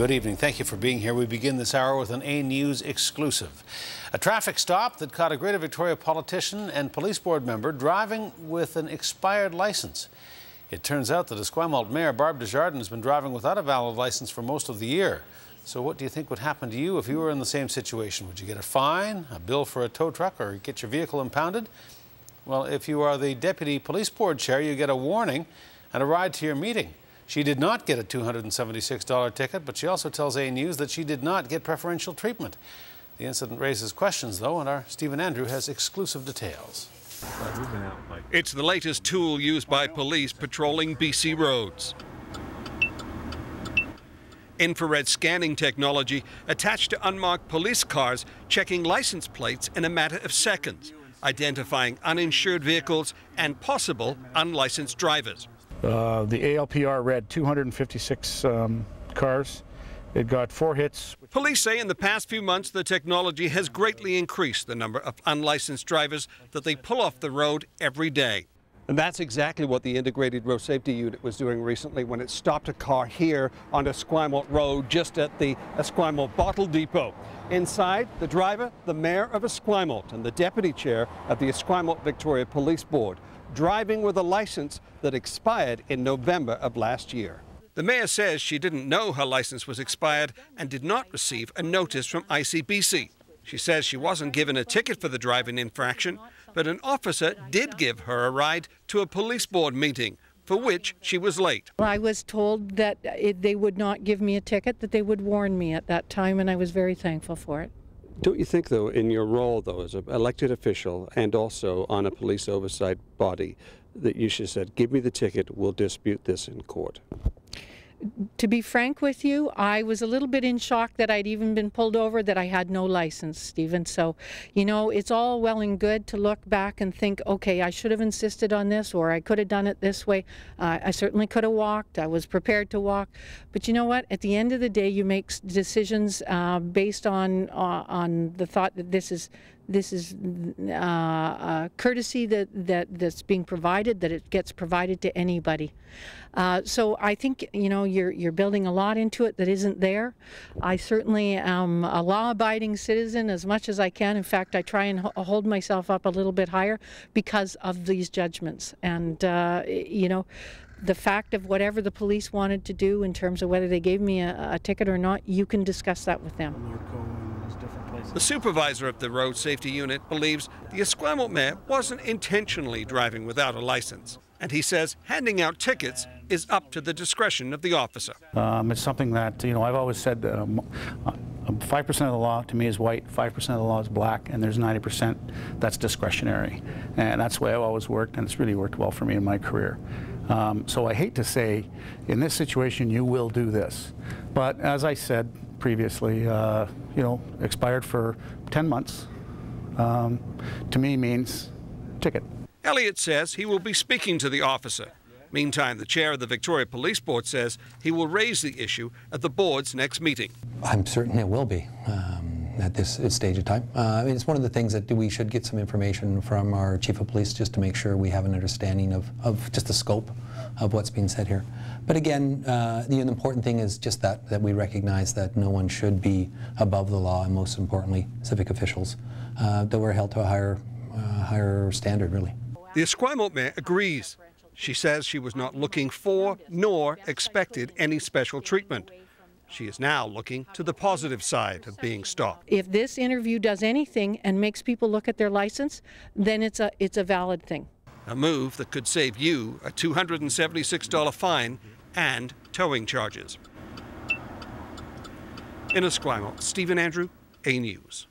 Good evening. Thank you for being here. We begin this hour with an A News exclusive. A traffic stop that caught a Greater Victoria politician and police board member driving with an expired license. It turns out that Esquimalt Mayor Barb Desjardins has been driving without a valid license for most of the year. So what do you think would happen to you if you were in the same situation? Would you get a fine, a bill for a tow truck, or get your vehicle impounded? Well, if you are the Deputy Police Board Chair, you get a warning and a ride to your meeting. She did not get a $276 ticket, but she also tells A News that she did not get preferential treatment. The incident raises questions, though, and our Stephen Andrew has exclusive details. It's the latest tool used by police patrolling BC roads. Infrared scanning technology attached to unmarked police cars, checking license plates in a matter of seconds, identifying uninsured vehicles and possible unlicensed drivers. The ALPR read 256 cars. It got 4 hits. Police say in the past few months the technology has greatly increased the number of unlicensed drivers that they pull off the road every day. And that's exactly what the Integrated Road Safety Unit was doing recently when it stopped a car here on Esquimalt Road just at the Esquimalt Bottle Depot. Inside, the driver, the Mayor of Esquimalt, and the Deputy Chair of the Esquimalt Victoria Police Board, driving with a license that expired in November of last year. The Mayor says she didn't know her license was expired and did not receive a notice from ICBC. She says she wasn't given a ticket for the driving infraction, but an officer did give her a ride to a police board meeting, for which she was late. I was told that they would not give me a ticket, that they would warn me at that time, and I was very thankful for it. Don't you think, though, in your role, though, as an elected official and also on a police oversight body, that you should have said, give me the ticket, we'll dispute this in court? To be frank with you, I was a little bit in shock that I'd even been pulled over, that I had no license, Stephen. So, you know, it's all well and good to look back and think, okay, I should have insisted on this, or I could have done it this way. I certainly could have walked. I was prepared to walk. But you know what? At the end of the day, you make decisions based on the thought that this is courtesy that's being provided, that it gets provided to anybody. So I think, you know, you're building a lot into it that isn't there. I certainly am a law-abiding citizen as much as I can. In fact, I try and hold myself up a little bit higher because of these judgments. And, you know, the fact of whatever the police wanted to do in terms of whether they gave me a ticket or not, you can discuss that with them. The supervisor of the road safety unit believes the Esquimalt Mayor wasn't intentionally driving without a license. And he says handing out tickets is up to the discretion of the officer. It's something that, you know, I've always said 5% of the law to me is white, 5% of the law is black, and there's 90% that's discretionary. And that's the way I've always worked, and it's really worked well for me in my career. So I hate to say, in this situation, you will do this. But as I said previously, you know, expired for 10 months, to me means ticket. Elliott says he will be speaking to the officer. Meantime, the chair of the Victoria Police Board says he will raise the issue at the board's next meeting. I'm certain it will be at this stage of time. I mean, it's one of the things that we should get some information from our chief of police just to make sure we have an understanding of just the scope of what's being said here. But again, the important thing is just that we recognize that no one should be above the law, and most importantly, civic officials, that we're held to a higher standard, really. The Esquimalt Mayor agrees. She says she was not looking for nor expected any special treatment. She is now looking to the positive side of being stopped. If this interview does anything and makes people look at their license, then it's a valid thing. A move that could save you a $276 fine and towing charges. In Esquimalt, Stephen Andrew, A News.